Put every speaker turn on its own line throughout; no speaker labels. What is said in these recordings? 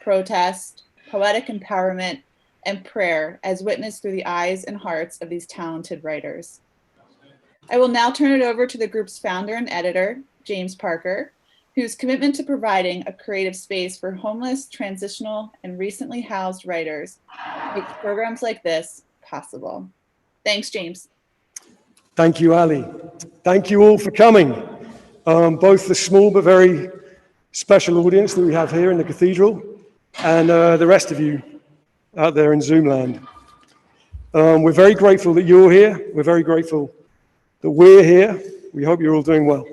protest, poetic empowerment, and prayer as witnessed through the eyes and hearts of these talented writers. I will now turn it over to the group's founder and editor, James Parker, whose commitment to providing a creative space for homeless, transitional, and recently housed writers makes programs like this possible. Thanks, James.
Thank you, Ali. Thank you all for coming, both the small but very special audience that we have here in the cathedral and the rest of you out there in Zoom land. We're very grateful that you're here. We're very grateful that we're here. We hope you're all doing well.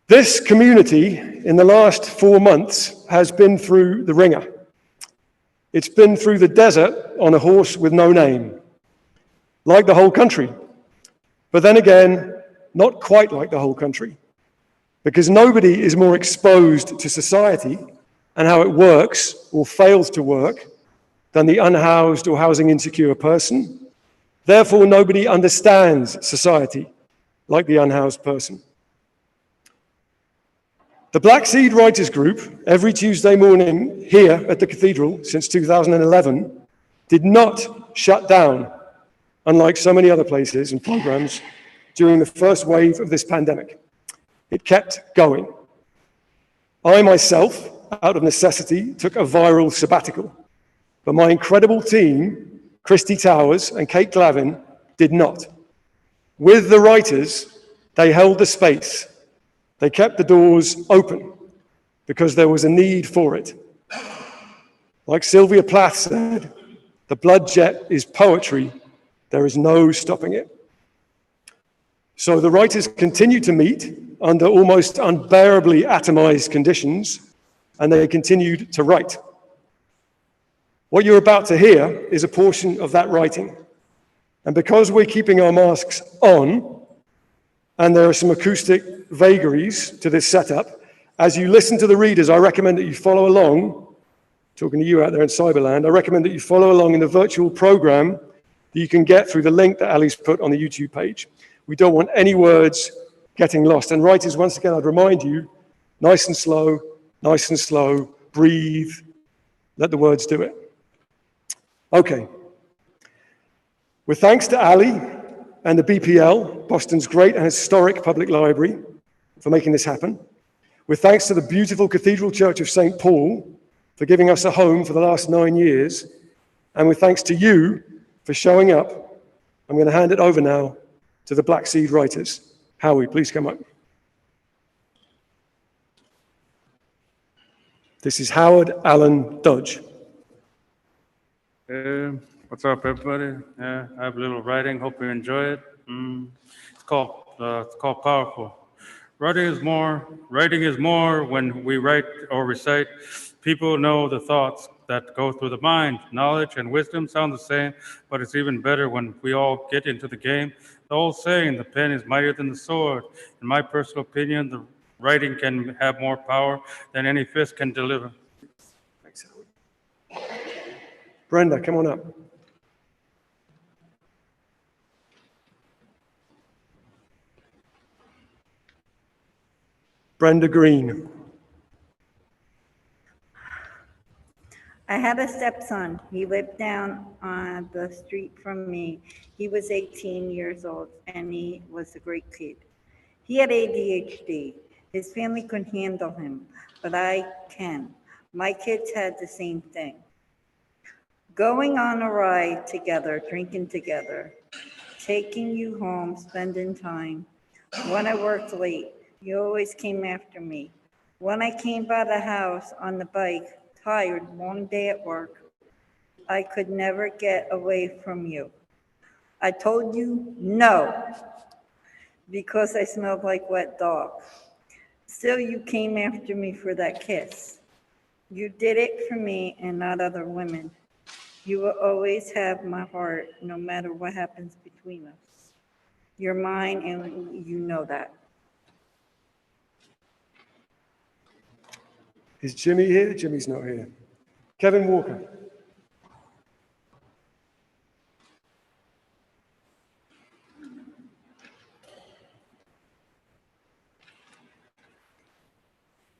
This community in the last 4 months has been through the ringer. It's been through the desert on a horse with no name, like the whole country. But then again, not quite like the whole country, because nobody is more exposed to society and how it works or fails to work than the unhoused or housing insecure person. Therefore, nobody understands society like the unhoused person. The Black Seed Writers Group, every Tuesday morning here at the cathedral since 2011, did not shut down, unlike so many other places and programs, during the first wave of this pandemic. It kept going. I myself, out of necessity, took a viral sabbatical, but my incredible team, Christy Towers and Kate Glavin, did not. With the writers, they held the space. They kept the doors open because there was a need for it. Like Sylvia Plath said, the blood jet is poetry. There is no stopping it. So the writers continued to meet under almost unbearably atomized conditions, and they continued to write. What you're about to hear is a portion of that writing. And because we're keeping our masks on, and there are some acoustic vagaries to this setup, as you listen to the readers, I recommend that you follow along, talking to you out there in Cyberland, I recommend that you follow along in the virtual program that you can get through the link that Ali's put on the YouTube page. We don't want any words getting lost. And writers, once again, I'd remind you, nice and slow, breathe, let the words do it. Okay. With thanks to Ali and the BPL, Boston's great and historic public library, for making this happen. With thanks to the beautiful Cathedral Church of St. Paul for giving us a home for the last 9 years. And with thanks to you for showing up, I'm going to hand it over now to the Black Seed writers. Howie, please come up. This is Howard Allen Dodge.
What's up, everybody? I have a little writing. Hope you enjoy it. It's called Powerful. Writing is more when we write or recite. People know the thoughts that go through the mind. Knowledge and wisdom sound the same, but it's even better when we all get into the game. The old saying, the pen is mightier than the sword. In my personal opinion, the writing can have more power than any fist can deliver.
Thanks, Howard. Brenda, come on up. Brenda Green.
I had a stepson. He lived down on the street from me. He was 18 years old, and he was a great kid. He had ADHD. His family couldn't handle him, but I can. My kids had the same thing. Going on a ride together, drinking together, taking you home, spending time. When I worked late, you always came after me. When I came by the house on the bike, tired, long day at work, I could never get away from you. I told you no, because I smelled like wet dog. Still, you came after me for that kiss. You did it for me and not other women. You will always have my heart, no matter what happens between us. You're mine, and you know that.
Is Jimmy here? Jimmy's not here. Kevin Walker.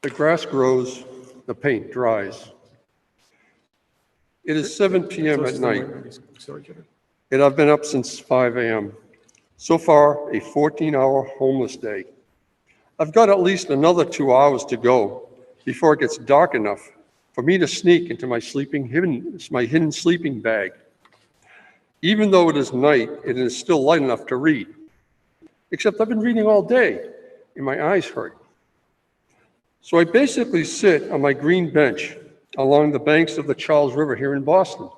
The grass grows the paint dries. It is 7 p.m. at night,
Sorry, Kevin.
and I've been up since 5 a.m. So far, a 14-hour homeless day. I've got at least another 2 hours to go before it gets dark enough for me to sneak into my hidden sleeping bag. Even though it is night, it is still light enough to read. Except I've been reading all day, and my eyes hurt. So I basically sit on my green bench along the banks of the Charles River here in Boston,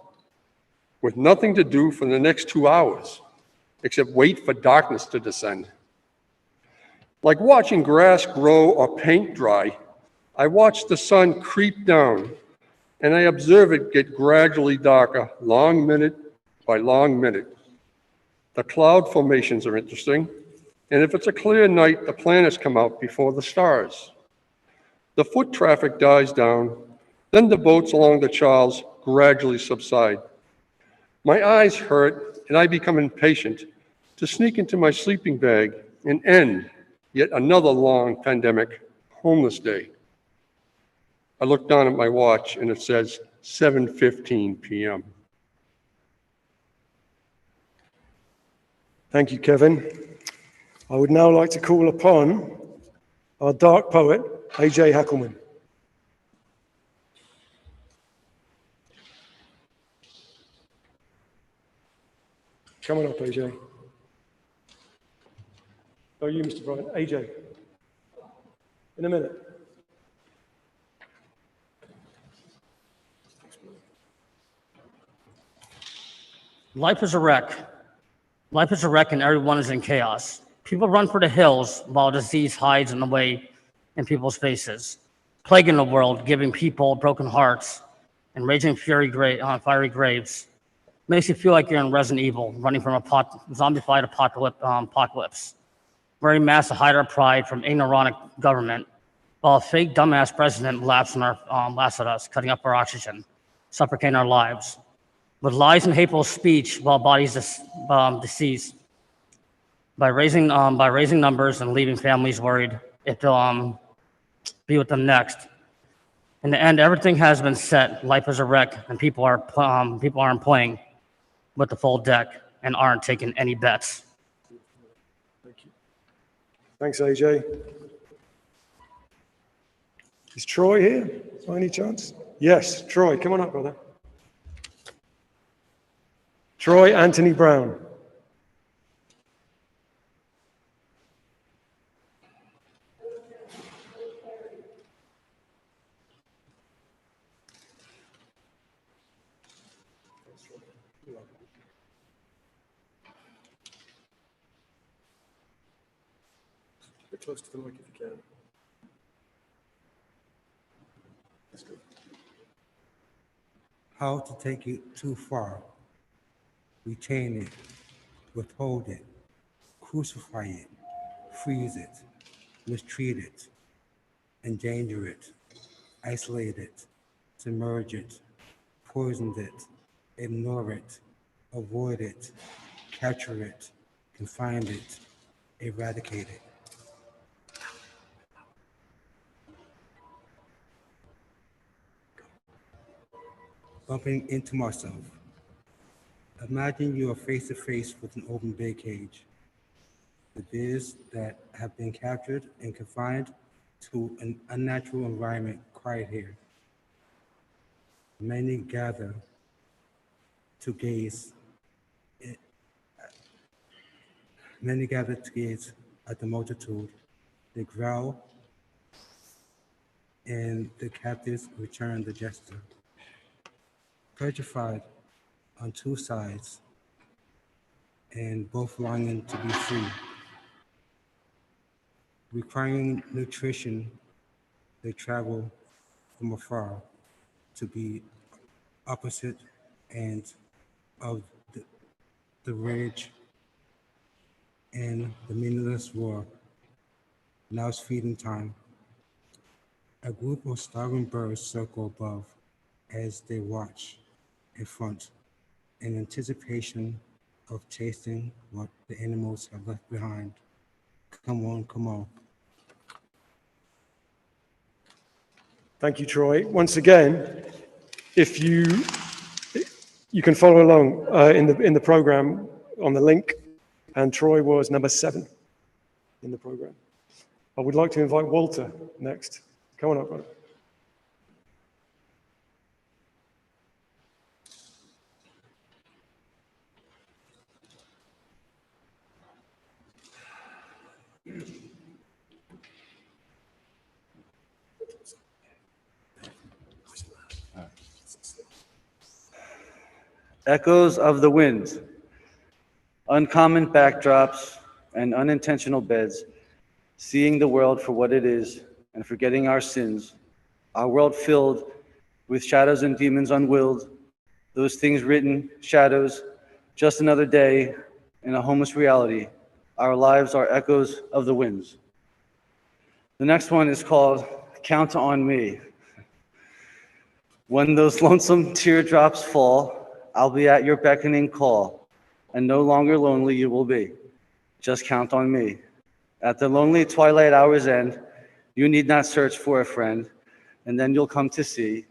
with nothing to do for the next 2 hours, except wait for darkness to descend. Like watching grass grow or paint dry, I watch the sun creep down, and I observe it get gradually darker, long minute by long minute. The cloud formations are interesting, and if it's a clear night, the planets come out before the stars. The foot traffic dies down, then the boats along the Charles gradually subside. My eyes hurt, and I become impatient to sneak into my sleeping bag and end yet another long pandemic homeless day. I look down at my watch, and it says 7:15 p.m.
Thank you, Kevin. I would now like to call upon our dark poet, AJ Hackelman. Come on up, AJ. Oh, you, Mr. Bryant. AJ. In a minute.
Life is a wreck. Life is a wreck and everyone is in chaos. People run for the hills while disease hides in the way in people's faces. Plague in the world, giving people broken hearts and raging fiery graves. Makes you feel like you're in Resident Evil, running from a zombified apocalypse. Wearing masks to hide our pride from ignorant government, while a fake dumbass president laughs at us, cutting up our oxygen, suffocating our lives. With lies and hateful speech while bodies deceased, by raising numbers and leaving families worried if they'll be with them next. In the end, everything has been set. Life is a wreck, and people aren't playing with the full deck and aren't taking any bets.
Thank you. Thanks, AJ. Is Troy here by any chance? Yes, Troy, come on up, brother. Troy Anthony Brown. Get close to the mic if you can. That's good.
How to take it too far. Retain it, withhold it, crucify it, freeze it, mistreat it, endanger it, isolate it, submerge it, poison it, ignore it, avoid it, capture it, confine it, eradicate it. Bumping into myself. Imagine you are face to face with an open bay cage. The bears that have been captured and confined to an unnatural environment quiet here. Many gather to gaze. Many gather to gaze at the multitude. They growl, and the captives return the gesture. Petrified on two sides, and both longing to be free. Requiring nutrition, they travel from afar to be opposite ends of the rage and the meaningless war. Now it's feeding time. A group of starving birds circle above as they watch in front in anticipation of tasting what the animals have left behind. Come on, come on.
Thank you, Troy. Once again, if you can follow along in the program on the link, and Troy was number 7 in the program. I would like to invite Walter next. Come on up, brother.
Echoes of the wind, uncommon backdrops and unintentional beds, seeing the world for what it is and forgetting our sins, our world filled with shadows and demons unwilled, those things written, shadows, just another day in a homeless reality. Our lives are echoes of the winds. The next one is called Count on Me. When those lonesome teardrops fall, I'll be at your beckoning call, and no longer lonely you will be. Just count on me. At the lonely twilight hour's end, you need not search for a friend, and then you'll come to see.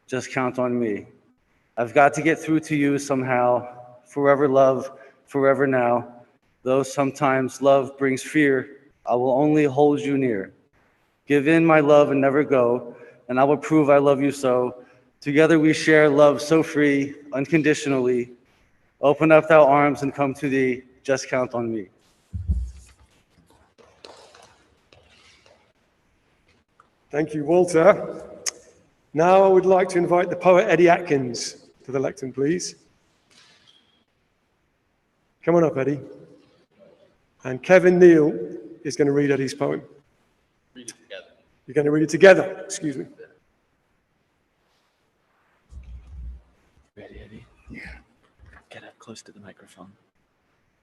Just count on me. I've got to get through to you somehow. Forever love, forever now. Though sometimes love brings fear, I will only hold you near. Give in my love and never go, and I will prove I love you so. Together we share love so free, unconditionally. Open up thou arms and come to thee. Just count on me.
Thank you, Walter. Now I would like to invite the poet Eddie Atkins to the lectern, please. Come on up, Eddie. And Kevin Neal is going to read Eddie's poem.
Read it together.
You're going to read it together, excuse me.
Ready, Eddie? Yeah. Get up close to the microphone.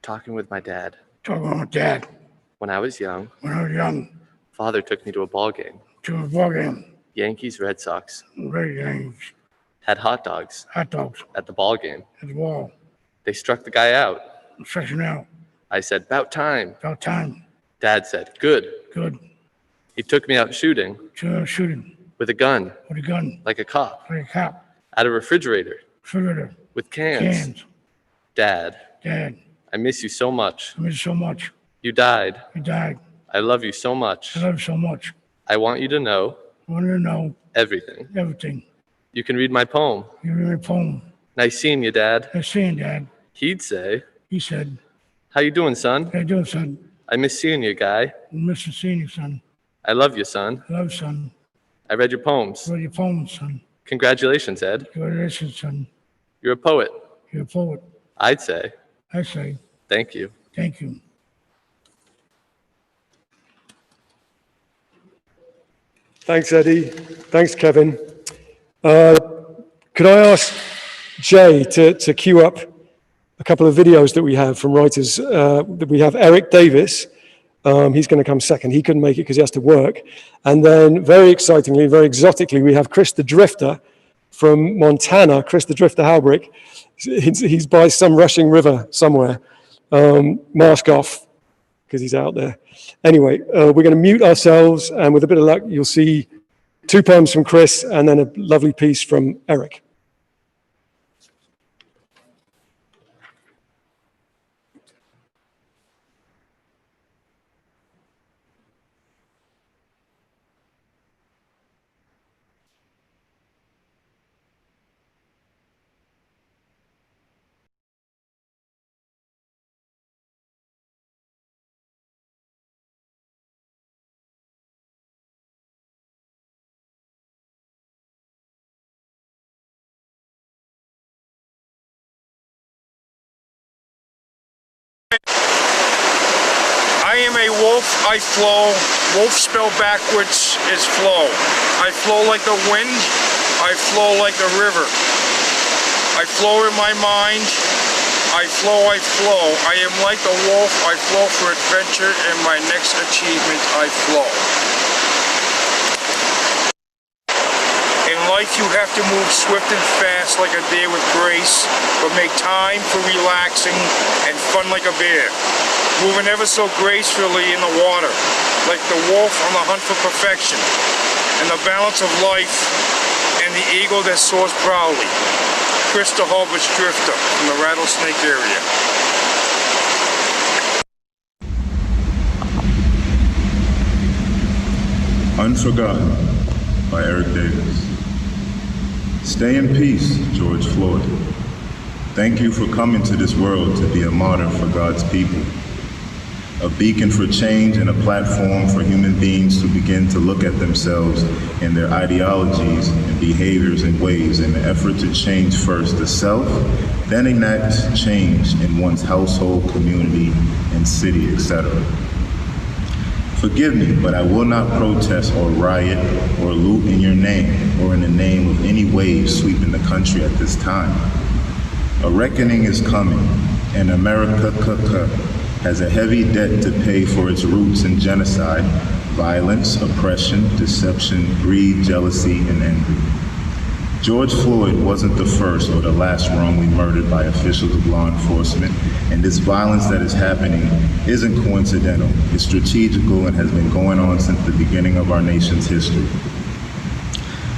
Talking with my dad.
Talking with Dad.
When I was young,
Father
took me to a ball game.
to a ball game.
Yankees, Red Sox.
Red games.
Had hot dogs
Hot dogs
at the ball game.
at the wall.
They struck the guy out.
Stretching out.
I said, "About time."
About time.
Dad said, "Good."
Good.
He took me out shooting
Shooting
with a gun,
with a gun.
like a cop,
Like a cop.
at a refrigerator
Refrigerator.
with cans. Dad,
Dad.
I miss you so much.
I miss you so much.
You died.
You died.
I love you so much.
I love you so much.
I want you to know
I wanted to know
everything.
everything.
You can read my poem.
You read my poem.
Nice seeing you, Dad.
I seen Dad.
He'd say,
He said,
"How you doing, son?
"How you doing, son?
I miss seeing you, guy.
I miss seeing you, son.
I love you, son.
I love you, son.
I read your poems.
I read your poems, son.
Congratulations, Ed.
Congratulations, son.
You're a poet."
You're a poet.
I'd say,
I say,
"Thank you."
thank you.
Thanks, Eddie. Thanks, Kevin. Could I ask Jay to queue up a couple of videos that we have from writers? That we have Eric Davis. He's going to come second. He couldn't make it because he has to work. And then, very excitingly, very exotically, we have Chris the Drifter from Montana. Chris the Drifter Halbrick. He's by some rushing river somewhere. Mask off, because he's out there. Anyway, we're going to mute ourselves, and with a bit of luck, you'll see 2 poems from Chris and then a lovely piece from Eric.
I am a wolf, I flow. Wolf spelled backwards is flow. I flow like the wind, I flow like the river. I flow in my mind, I flow, I flow. I am like the wolf, I flow for adventure, and my next achievement, I flow. In life you have to move swift and fast like a deer with grace, but make time for relaxing and fun like a bear. Moving ever so gracefully in the water, like the wolf on the hunt for perfection. and the balance of life and the eagle that soars proudly. Chris the Harvest Drifter from the Rattlesnake area.
Unforgotten by Eric Davis. Stay in peace, George Floyd. Thank you for coming to this world to be a martyr for God's people, a beacon for change and a platform for human beings to begin to look at themselves and their ideologies and behaviors and ways in the effort to change first the self, then enact change in one's household, community, and city, etc. Forgive me, but I will not protest or riot or loot in your name or in the name of any waves sweeping the country at this time. A reckoning is coming, and America has a heavy debt to pay for its roots in genocide, violence, oppression, deception, greed, jealousy, and envy. George Floyd wasn't the first or the last wrongly murdered by officials of law enforcement, and this violence that is happening isn't coincidental. It's strategical and has been going on since the beginning of our nation's history.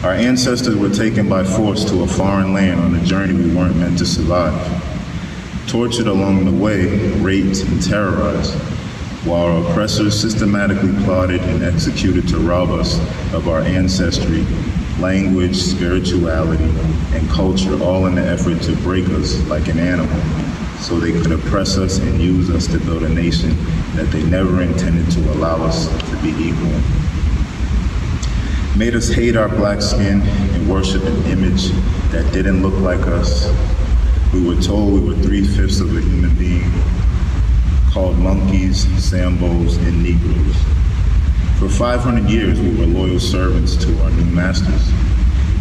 Our ancestors were taken by force to a foreign land on a journey we weren't meant to survive. Tortured along the way, raped and terrorized, while our oppressors systematically plotted and executed to rob us of our ancestry, language, spirituality, and culture, all in the effort to break us like an animal, so they could oppress us and use us to build a nation that they never intended to allow us to be equal. Made us hate our black skin and worship an image that didn't look like us. We were told we were 3/5 of a human being, called monkeys, sambos, and Negroes. For 500 years, we were loyal servants to our new masters.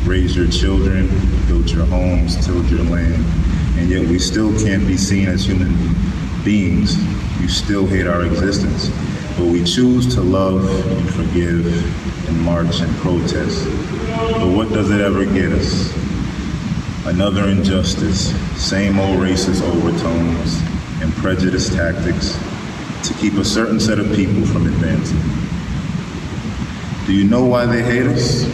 Raised your children, built your homes, tilled your land, and yet we still can't be seen as human beings. You still hate our existence, but we choose to love and forgive and march and protest. But what does it ever get us? Another injustice, same old racist overtones and prejudice tactics to keep a certain set of people from advancing. Do you know why they hate us?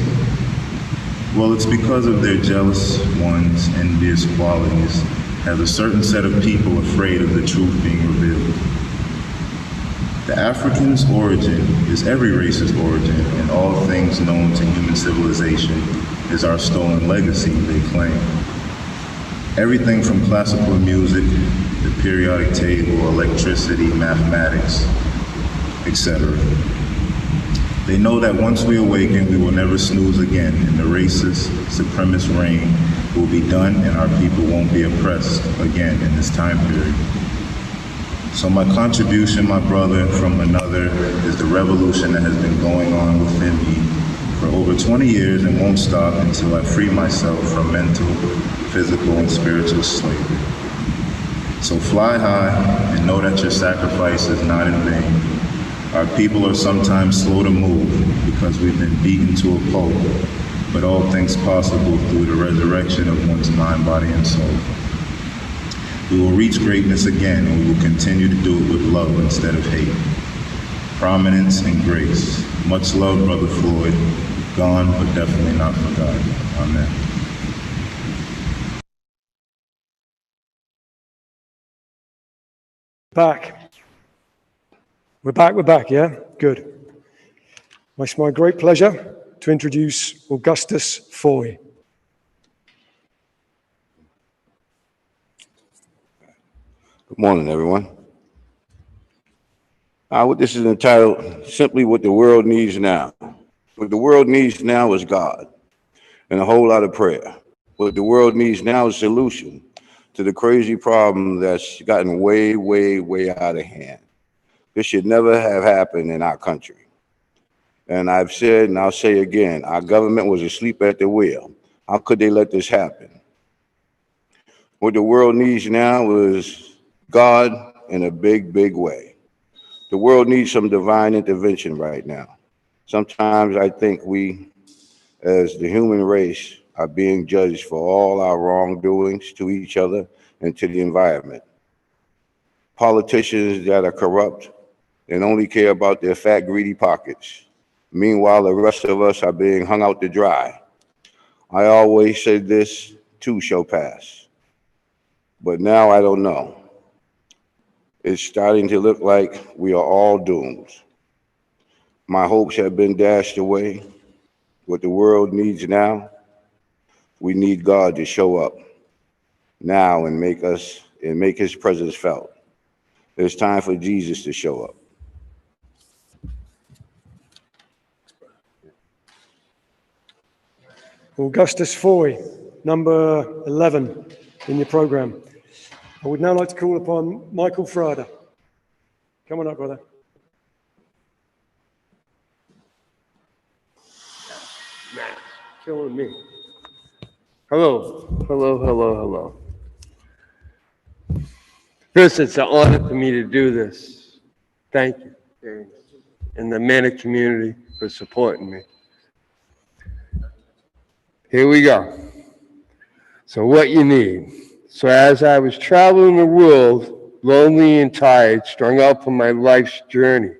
Well, it's because of their jealous ones, envious qualities, as a certain set of people afraid of the truth being revealed. The African's origin is every race's origin, and all things known to human civilization is our stolen legacy, they claim. Everything from classical music, the periodic table, electricity, mathematics, etc. They know that once we awaken, we will never snooze again, and the racist, supremacist reign will be done, and our people won't be oppressed again in this time period. So my contribution, my brother from another, is the revolution that has been going on within me for over 20 years and won't stop until I free myself from mental, physical, and spiritual slavery. So fly high and know that your sacrifice is not in vain. Our people are sometimes slow to move because we've been beaten to a pulp, but all things possible through the resurrection of one's mind, body, and soul. We will reach greatness again, and we will continue to do it with love instead of hate. Prominence and grace. Much love, Brother Floyd. Gone, but definitely not forgotten. Amen.
Back. We're back, yeah? Good. It's my great pleasure to introduce Augustus Foy.
Good morning, everyone. This is entitled, Simply What the World Needs Now. What the world needs now is God and a whole lot of prayer. What the world needs now is a solution to the crazy problem that's gotten way, way, way out of hand. This should never have happened in our country. And I've said, and I'll say again, our government was asleep at the wheel. How could they let this happen? What the world needs now is God in a big, big way. The world needs some divine intervention right now. Sometimes I think we, as the human race, are being judged for all our wrongdoings to each other and to the environment. Politicians that are corrupt and only care about their fat, greedy pockets. Meanwhile, the rest of us are being hung out to dry. I always said this too shall pass, but now I don't know. It's starting to look like we are all doomed. My hopes have been dashed away. What the world needs now, we need God to show up now and make his presence felt. It's time for Jesus to show up.
Augustus Foy, number 11 in your program. I would now like to call upon Michael Frada. Come on up, brother.
Killing me. Hello, hello, hello, hello. First, it's an honor for me to do this. Thank you, James, and the Manic community for supporting me. Here we go. So what you need. So as I was traveling the world, lonely and tired, strung out from my life's journey,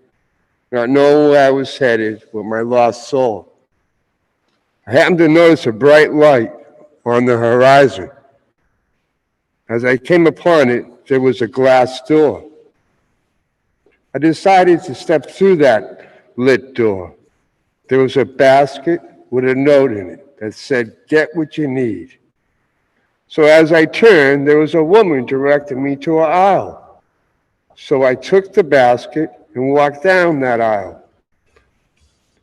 not knowing where I was headed with my lost soul, I happened to notice a bright light on the horizon. As I came upon it, there was a glass door. I decided to step through that lit door. There was a basket with a note in it that said, "Get what you need." So as I turned, there was a woman directing me to an aisle. So I took the basket and walked down that aisle.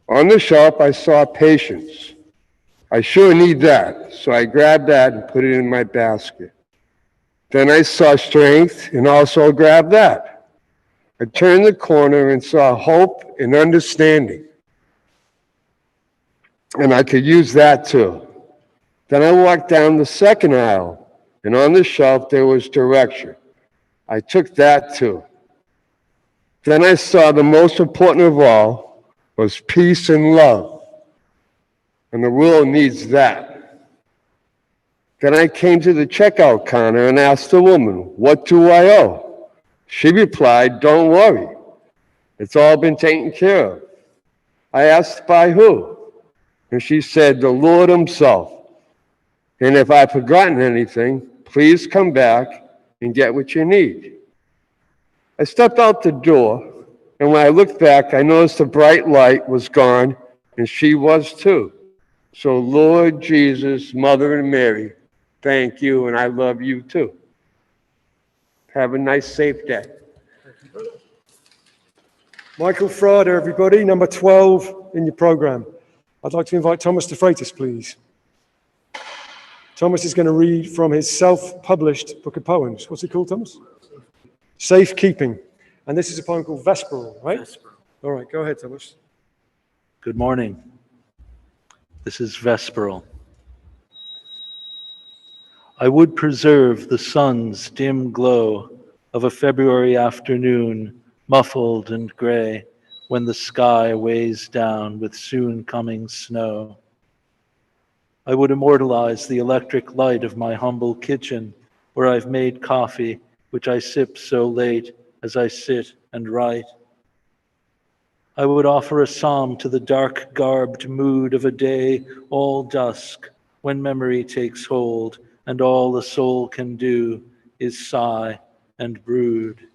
On the shelf, I saw patience. I sure need that, so I grabbed that and put it in my basket. Then I saw strength and also grabbed that. I turned the corner and saw hope and understanding. And I could use that too. Then I walked down the second aisle, and on the shelf there was direction. I took that too. Then I saw the most important of all was peace and love. And the world needs that. Then I came to the checkout counter and asked the woman, "What do I owe?" She replied, "Don't worry. It's all been taken care of." I asked, "By who?" And she said, "The Lord himself. And if I've forgotten anything, please come back and get what you need." I stepped out the door, and when I looked back, I noticed the bright light was gone, and she was too. So Lord Jesus, Mother and Mary, thank you, and I love you too. Have a nice, safe day.
Michael Frada, everybody, number 12 in your program. I'd like to invite Thomas de Freitas, please. Thomas is going to read from his self-published book of poems. What's it called, Thomas? Safekeeping. And this is a poem called Vesperal, right? Vesperal. All right, go ahead, Thomas.
Good morning. This is Vesperal. I would preserve the sun's dim glow of a February afternoon, muffled and gray, when the sky weighs down with soon coming snow. I would immortalize the electric light of my humble kitchen, where I've made coffee, which I sip so late as I sit and write. I would offer a psalm to the dark-garbed mood of a day all dusk, when memory takes hold, and all the soul can do is sigh and brood.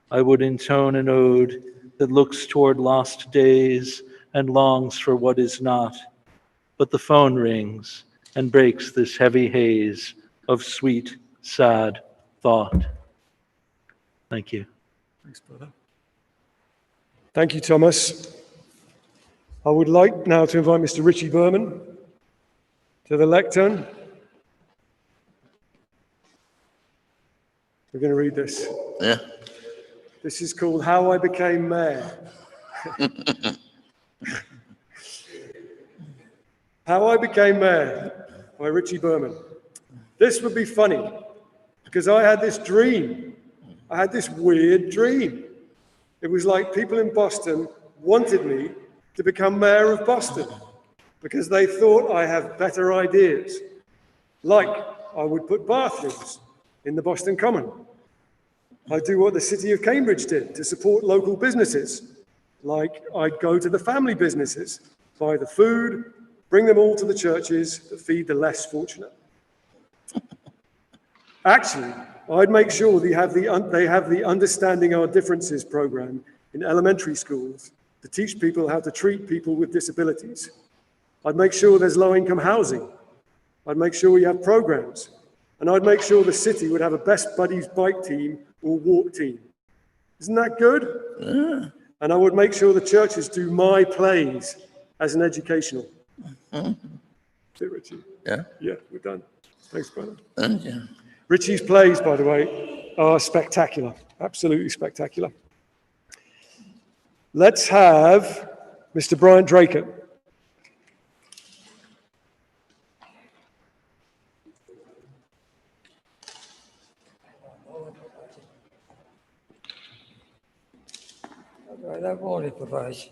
I would intone an ode that looks toward lost days and longs for what is not, but the phone rings and breaks this heavy haze of sweet, sad thought. Thank you.
Thanks, brother. Thank you, Thomas. I would like now to invite Mr. Richie Berman to the lectern. We're going to read this.
Yeah.
This is called How I Became Mayor. How I Became Mayor by Richie Berman. This would be funny because I had this dream. I had this weird dream. It was like people in Boston wanted me to become mayor of Boston because they thought I have better ideas. Like I would put bathrooms in the Boston Common. I do what the city of Cambridge did to support local businesses. Like I'd go to the family businesses, buy the food, bring them all to the churches that feed the less fortunate. Actually, I'd make sure they have the Understanding Our Differences program in elementary schools to teach people how to treat people with disabilities. I'd make sure there's low-income housing. I'd make sure we have programs. And I'd make sure the city would have a Best Buddies bike team or walk team. Isn't that good? Yeah. And I would make sure the churches do my plays as an educational. Is it, Richie?
Yeah.
Yeah, we're done. Thanks, brother.
Thank you.
Richie's plays, by the way, are spectacular. Absolutely spectacular. Let's have Mr. Bryant Draker.
Right, I won't improvise.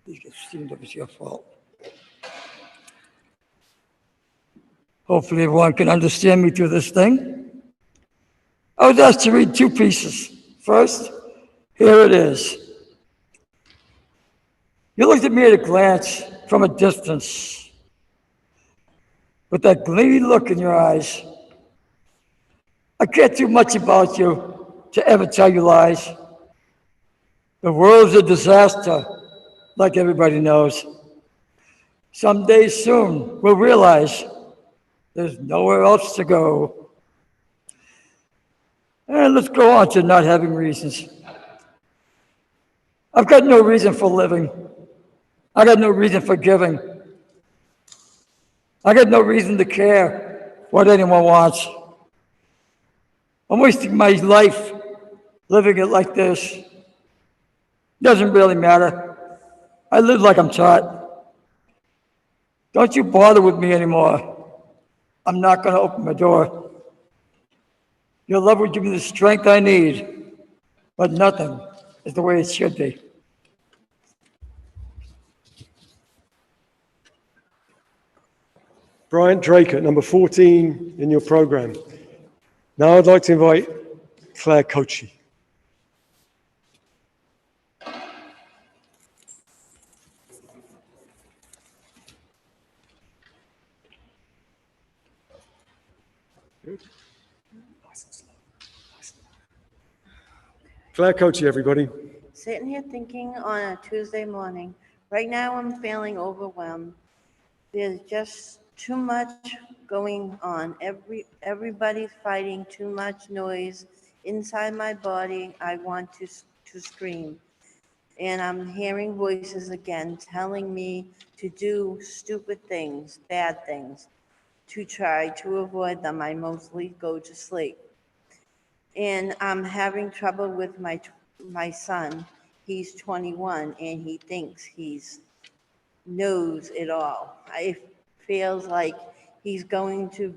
You can assume that it's your fault. Hopefully everyone can understand me through this thing. I was asked to read two pieces. First, here it is. You looked at me at a glance from a distance with that gleamy look in your eyes. I can't do much about you to ever tell you lies. The world's a disaster, like everybody knows. Someday soon, we'll realize there's nowhere else to go. And let's go on to not having reasons. I've got no reason for living. I got no reason for giving. I got no reason to care what anyone wants. I'm wasting my life living it like this. Doesn't really matter. I live like I'm taught. Don't you bother with me anymore. I'm not going to open my door. Your love will give me the strength I need, but nothing is the way it should be.
Bryant Draker, number 14 in your program. Now I'd like to invite Claire Coachy. Claire Coachy, everybody.
Sitting here thinking on a Tuesday morning. Right now I'm feeling overwhelmed. There's just too much going on. Everybody's fighting, too much noise. Inside my body, I want to scream. And I'm hearing voices again telling me to do stupid things, bad things. To try to avoid them, I mostly go to sleep. And I'm having trouble with my son. He's 21 and he thinks he's knows it all. It feels like he's going to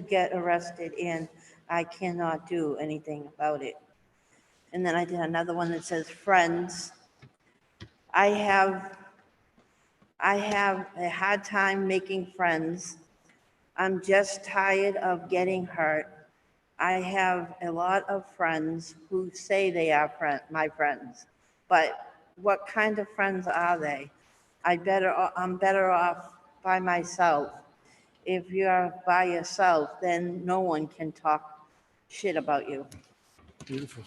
get arrested and I cannot do anything about it. And then I did another one that says friends. I have a hard time making friends. I'm just tired of getting hurt. I have a lot of friends who say they are my friends, but what kind of friends are they? I'm better off by myself. If you're by yourself, then no one can talk shit about you.
Beautiful.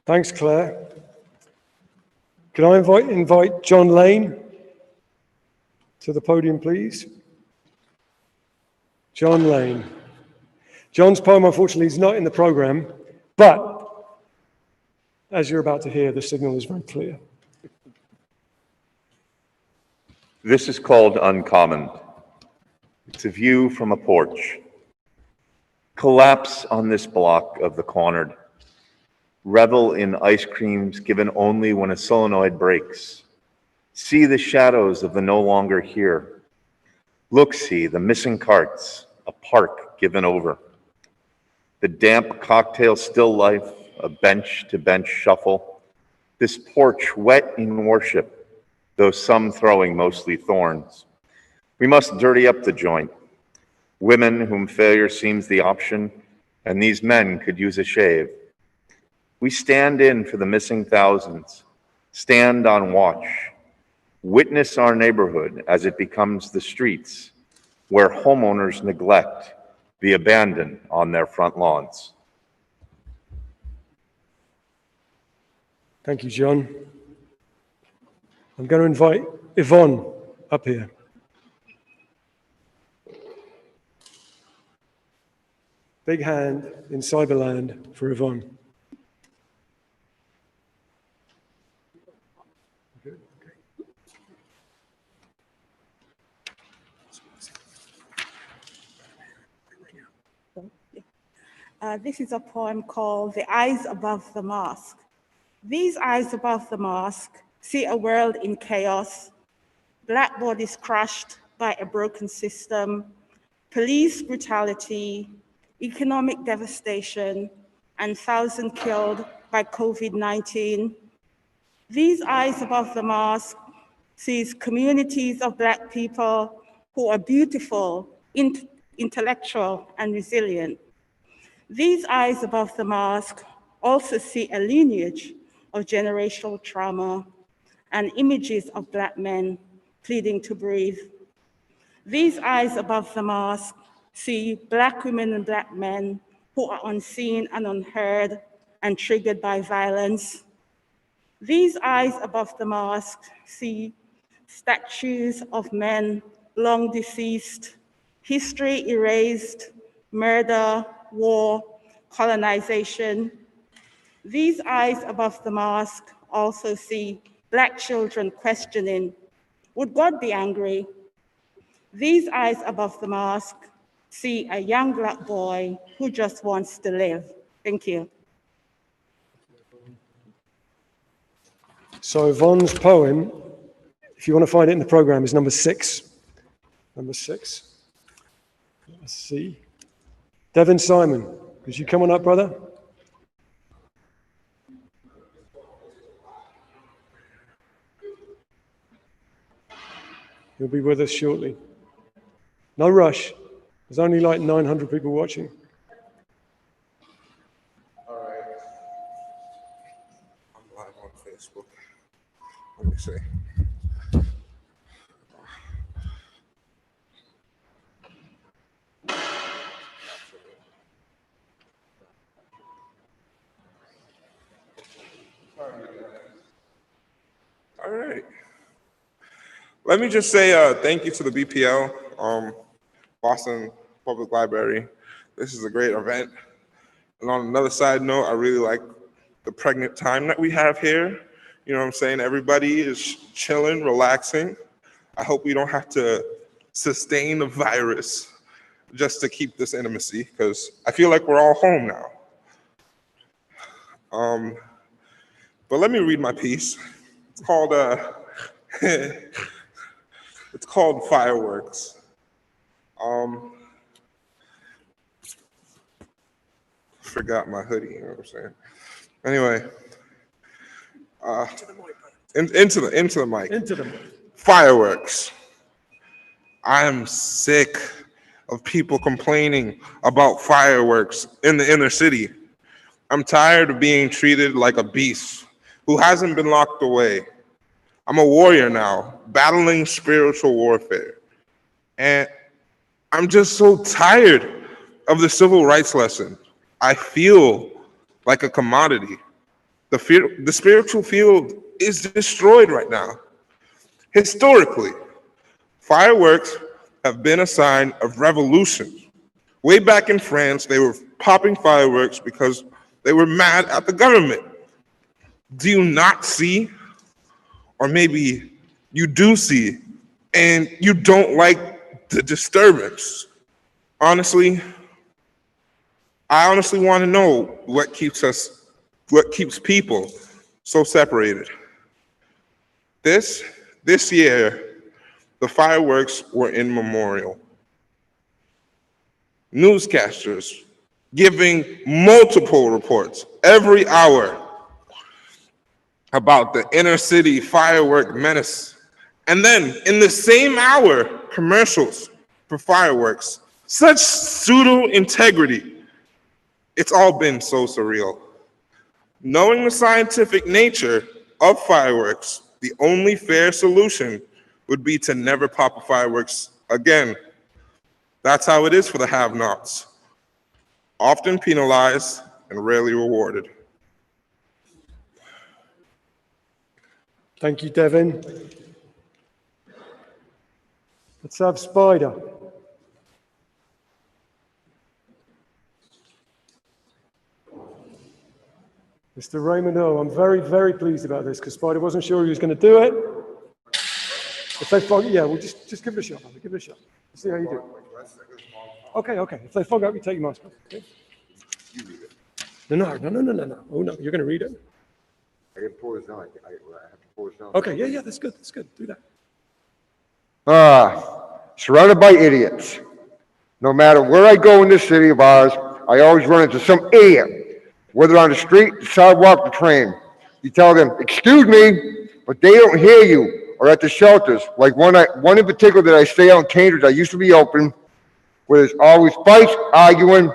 Thanks, Claire. Can I invite John Lane to the podium, please? John Lane. John's poem, unfortunately, is not in the program, but as you're about to hear, the signal is very clear.
This is called Uncommon. It's a view from a porch. Collapse on this block of the cornered. Revel in ice creams given only when a solenoid breaks. See the shadows of the no longer here. Look, see the missing carts, a park given over. The damp cocktail still life, a bench-to-bench shuffle. This porch wet in worship, though some throwing mostly thorns. We must dirty up the joint. Women whom failure seems the option, and these men could use a shave. We stand in for the missing thousands, stand on watch, witness our neighborhood as it becomes the streets where homeowners neglect the abandoned on their front lawns.
Thank you, John. I'm going to invite Yvonne up here. Big hand in Cyberland for Yvonne.
This is a poem called The Eyes Above the Mask. These eyes above the mask see a world in chaos, Black bodies crushed by a broken system, police brutality, economic devastation, and thousands killed by COVID-19. These eyes above the mask sees communities of Black people who are beautiful, intellectual, and resilient. These eyes above the mask also see a lineage of generational trauma and images of Black men pleading to breathe. These eyes above the mask see Black women and Black men who are unseen and unheard and triggered by violence. These eyes above the mask see statues of men long deceased, history erased, murder, war, colonization. These eyes above the mask also see Black children questioning, would God be angry? These eyes above the mask see a young Black boy who just wants to live. Thank you.
So Yvonne's poem, if you want to find it in the program, is number 6. Number 6. Let's see. Devin Simon, could you come on up, brother? He'll be with us shortly. No rush. There's only like 900 people watching.
All right. I'm live on Facebook. Let me see. All right. Let me just say thank you to the BPL, Boston Public Library. This is a great event. And on another side note, I really like the pregnant time that we have here. You know what I'm saying? Everybody is chilling, relaxing. I hope we don't have to sustain the virus just to keep this intimacy, because I feel like we're all home now. But let me read my piece. It's called it's called Fireworks. Forgot my hoodie, you know what I'm saying? Anyway, into the mic.
Into the mic.
Fireworks. I am sick of people complaining about fireworks in the inner city. I'm tired of being treated like a beast who hasn't been locked away. I'm a warrior now, battling spiritual warfare. And I'm just so tired of the civil rights lesson. I feel like a commodity. The spiritual field is destroyed right now. Historically, fireworks have been a sign of revolution. Way back in France, they were popping fireworks because they were mad at the government. Do you not see? Or maybe you do see, and you don't like the disturbance. Honestly, I honestly want to know what keeps people so separated. This year, the fireworks were in memorial. Newscasters giving multiple reports every hour about the inner city firework menace. And then in the same hour, commercials for fireworks. Such pseudo integrity. It's all been so surreal. Knowing the scientific nature of fireworks, the only fair solution would be to never pop fireworks again. That's how it is for the have-nots, often penalized and rarely rewarded.
Thank you, Devin. Let's have Spider. Mr. Raymond O, I'm very, very pleased about this because Spider wasn't sure he was going to do it. If they fog, yeah, we'll just give it a shot, brother. Give it a shot. Let's see how you do. Okay. If they fog up, you take your mask off. Okay?
You read it.
No. Oh no, you're going to read it.
I can pour this down. I have to pour this down.
Okay, yeah, that's good. Do that.
Surrounded by idiots. No matter where I go in this city of ours, I always run into some idiot, whether on the street, the sidewalk, the train. You tell them, excuse me, but they don't hear you, or at the shelters, like one in particular that I stay on Cambridge, I used to be open, where there's always fights, arguing,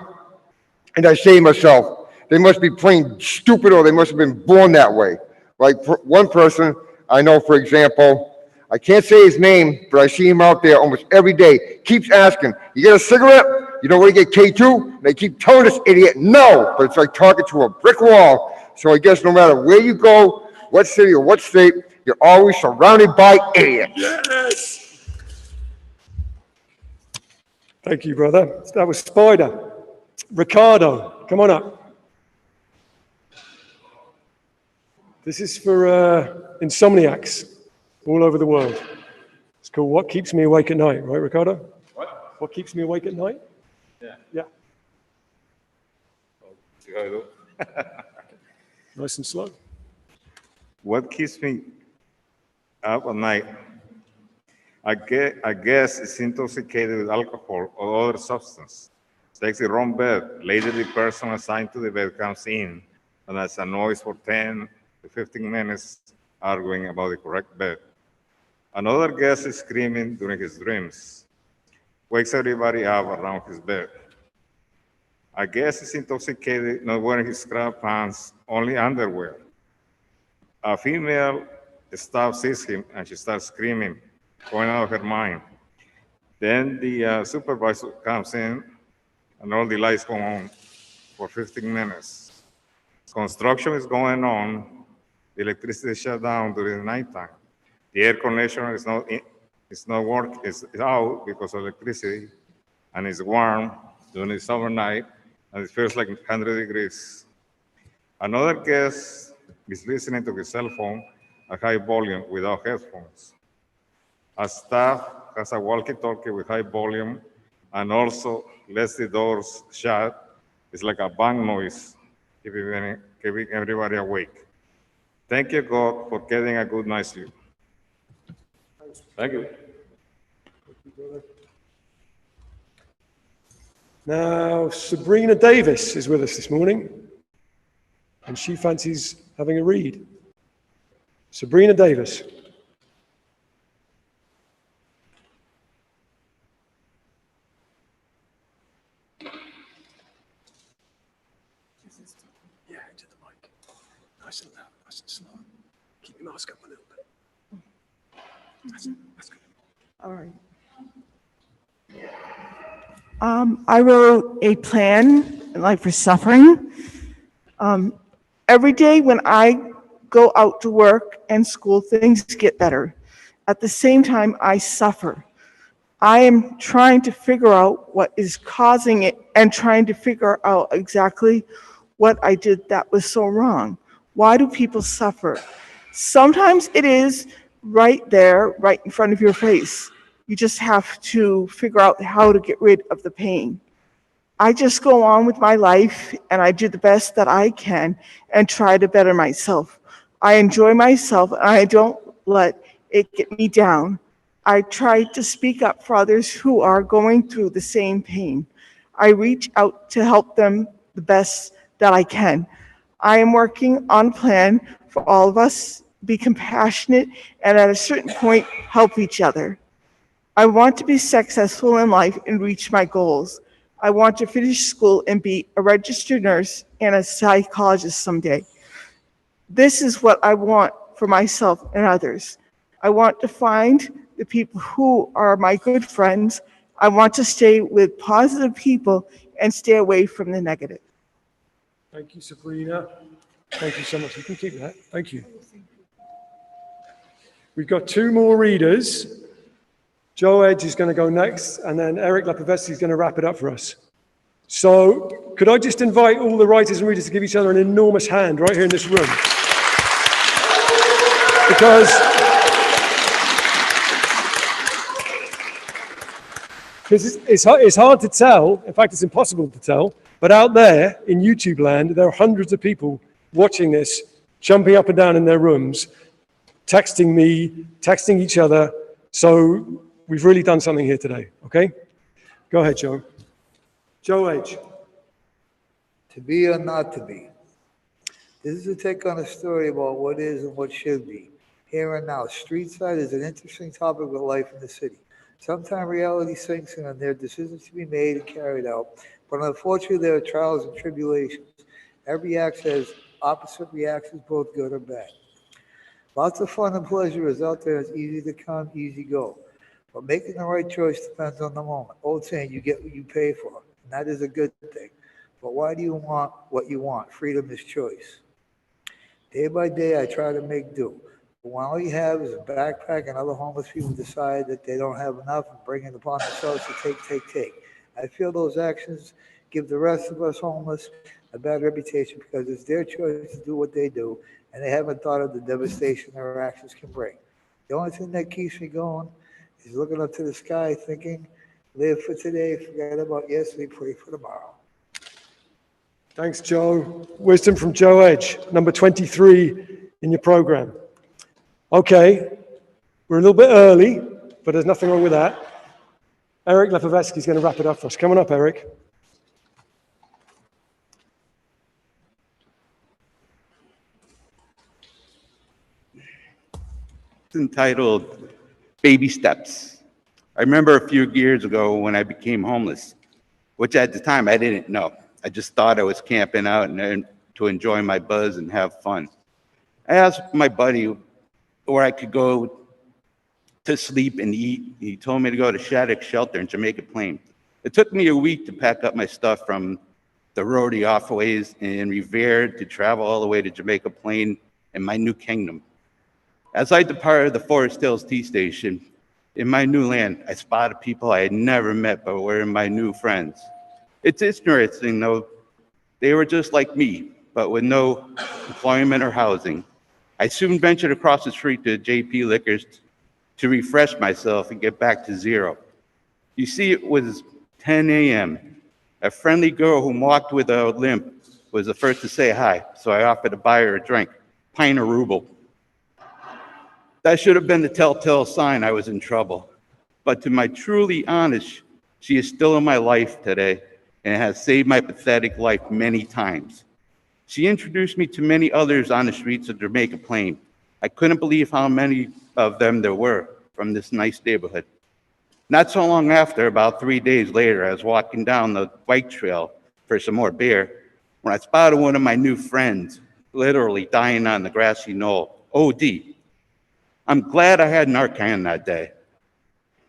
and I say to myself, they must be plain stupid or they must have been born that way. Like one person I know, for example, I can't say his name, but I see him out there almost every day. Keeps asking, you get a cigarette? You know where you get K2? They keep telling this idiot no, but it's like talking to a brick wall. So I guess no matter where you go, what city or what state, you're always surrounded by idiots.
Yes! Thank you, brother. That was Spider. Ricardo, come on up. This is for insomniacs all over the world. It's called What Keeps Me Awake at Night, right, Ricardo? What keeps me awake at night? Yeah.
See how I do?
Nice and slow.
What keeps me up at night? I guess it's intoxicated with alcohol or other substance. Takes the wrong bed. Later, the person assigned to the bed comes in and has a noise for 10 to 15 minutes arguing about the correct bed. Another guest is screaming during his dreams. Wakes everybody up around his bed. I guess he's intoxicated, not wearing his scrub pants, only underwear. A female staff sees him and she starts screaming, going out of her mind. Then the supervisor comes in and all the lights go on for 15 minutes. Construction is going on. The electricity is shut down during the nighttime. The air conditioner is not working, it's out because of electricity, and it's warm during the summer night, and it feels like 100 degrees. Another guest is listening to his cell phone at high volume without headphones. A staff has a walkie-talkie with high volume and also lets the doors shut. It's like a bang noise, keeping everybody awake. Thank you, God, for getting a good night's sleep. Thank you.
Now, Sabrina Davis is with us this morning, and she fancies having a read. Sabrina Davis. Yeah, into the mic. Nice and loud, nice and slow. Keep your mask up a little bit. That's good.
All right. I wrote a plan, like for suffering. Every day when I go out to work and school, things get better. At the same time, I suffer. I am trying to figure out what is causing it and trying to figure out exactly what I did that was so wrong. Why do people suffer? Sometimes it is right there, right in front of your face. You just have to figure out how to get rid of the pain. I just go on with my life and I do the best that I can and try to better myself. I enjoy myself and I don't let it get me down. I try to speak up for others who are going through the same pain. I reach out to help them the best that I can. I am working on a plan for all of us, be compassionate, and at a certain point, help each other. I want to be successful in life and reach my goals.
I want to finish school and be a registered nurse and a psychologist someday. This is what I want for myself and others. I want to find the people who are my good friends. I want to stay with positive people and stay away from the negative.
Thank you, Sabrina. Thank you so much. You can keep that. Thank you. We've got two more readers. Joe Edge is going to go next, and then Eric Lapovetsky is going to wrap it up for us. So could I just invite all the writers and readers to give each other an enormous hand right here in this room? Because it's hard to tell, in fact, it's impossible to tell, but out there in YouTube land, there are hundreds of people watching this, jumping up and down in their rooms, texting me, texting each other. So we've really done something here today, okay? Go ahead, Joe. Joe Edge.
To be or not to be. This is a take on a story about what is and what should be. Here and now, street side is an interesting topic of life in the city. Sometimes reality sinks in and there are decisions to be made and carried out, but unfortunately there are trials and tribulations. Every act has opposite reactions, both good or bad. Lots of fun and pleasure is out there. It's easy to come, easy go. But making the right choice depends on the moment. Old saying, you get what you pay for, and that is a good thing. But why do you want what you want? Freedom is choice. Day by day, I try to make do. But when all you have is a backpack and other homeless people decide that they don't have enough and bring it upon themselves to take. I feel those actions give the rest of us homeless a bad reputation because it's their choice to do what they do, and they haven't thought of the devastation their actions can bring. The only thing that keeps me going is looking up to the sky thinking, live for today, forget about yesterday, pray for tomorrow.
Thanks, Joe. Wisdom from Joe Edge, number 23 in your program. Okay, we're a little bit early, but there's nothing wrong with that. Eric Lapovetsky is going to wrap it up for us. Come on up, Eric.
It's entitled Baby Steps. I remember a few years ago when I became homeless, which at the time I didn't know. I just thought I was camping out and to enjoy my buzz and have fun. I asked my buddy where I could go to sleep and eat. He told me to go to Shattuck Shelter in Jamaica Plain. It took me a week to pack up my stuff from the roadie offways in Revere to travel all the way to Jamaica Plain in my new kingdom. As I departed the Forest Hills Tea Station, in my new land, I spotted people I had never met but were my new friends. It's interesting though, they were just like me, but with no employment or housing. I soon ventured across the street to JP Liquors to refresh myself and get back to zero. You see, it was 10 a.m. A friendly girl who walked with a limp was the first to say hi, so I offered to buy her a drink, pint of ruble. That should have been the telltale sign I was in trouble. But to my truly honest, she is still in my life today and has saved my pathetic life many times. She introduced me to many others on the streets of Jamaica Plain. I couldn't believe how many of them there were from this nice neighborhood. Not so long after, about 3 days later, I was walking down the bike trail for some more beer when I spotted one of my new friends literally dying on the grassy knoll, OD. I'm glad I had Narcan that day.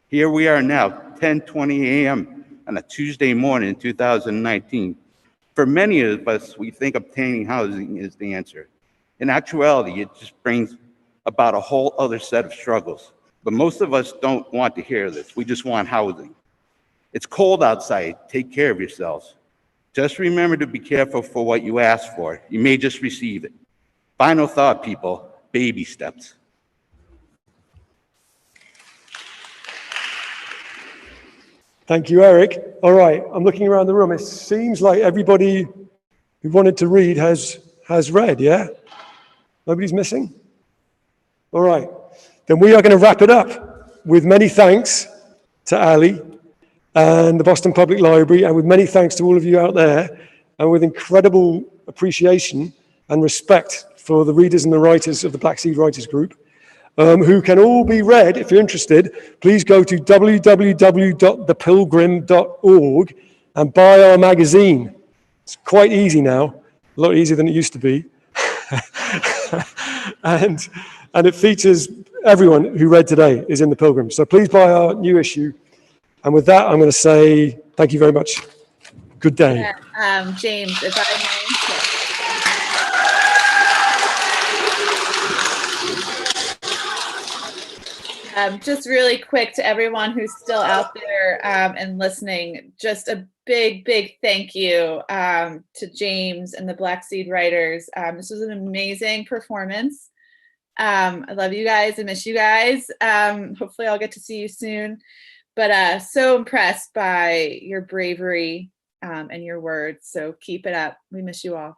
Here we are now, 10:20 a.m. on a Tuesday morning in 2019. For many of us, we think obtaining housing is the answer. In actuality, it just brings about a whole other set of struggles. But most of us don't want to hear this. We just want housing. It's cold outside. Take care of yourselves. Just remember to be careful for what you ask for. You may just receive it. Final thought, people, baby steps.
Thank you, Eric. All right, I'm looking around the room. It seems like everybody who wanted to read has read, yeah? Nobody's missing? All right, then we are going to wrap it up with many thanks to Ali and the Boston Public Library, and with many thanks to all of you out there, and with incredible appreciation and respect for the readers and the writers of the Black Seed Writers Group, who can all be read. If you're interested, please go to www.thepilgrim.org and buy our magazine. It's quite easy now, a lot easier than it used to be. and it features everyone who read today is in the Pilgrim. So please buy our new issue. And with that, I'm going to say thank you very much. Good day.
Yeah, James, if I may. Just really quick to everyone who's still out there and listening, just a big, big thank you to James and the Black Seed Writers. This was an amazing performance. I love you guys. I miss you guys. Hopefully I'll get to see you soon. But so impressed by your bravery and your words. So keep it up. We miss you all.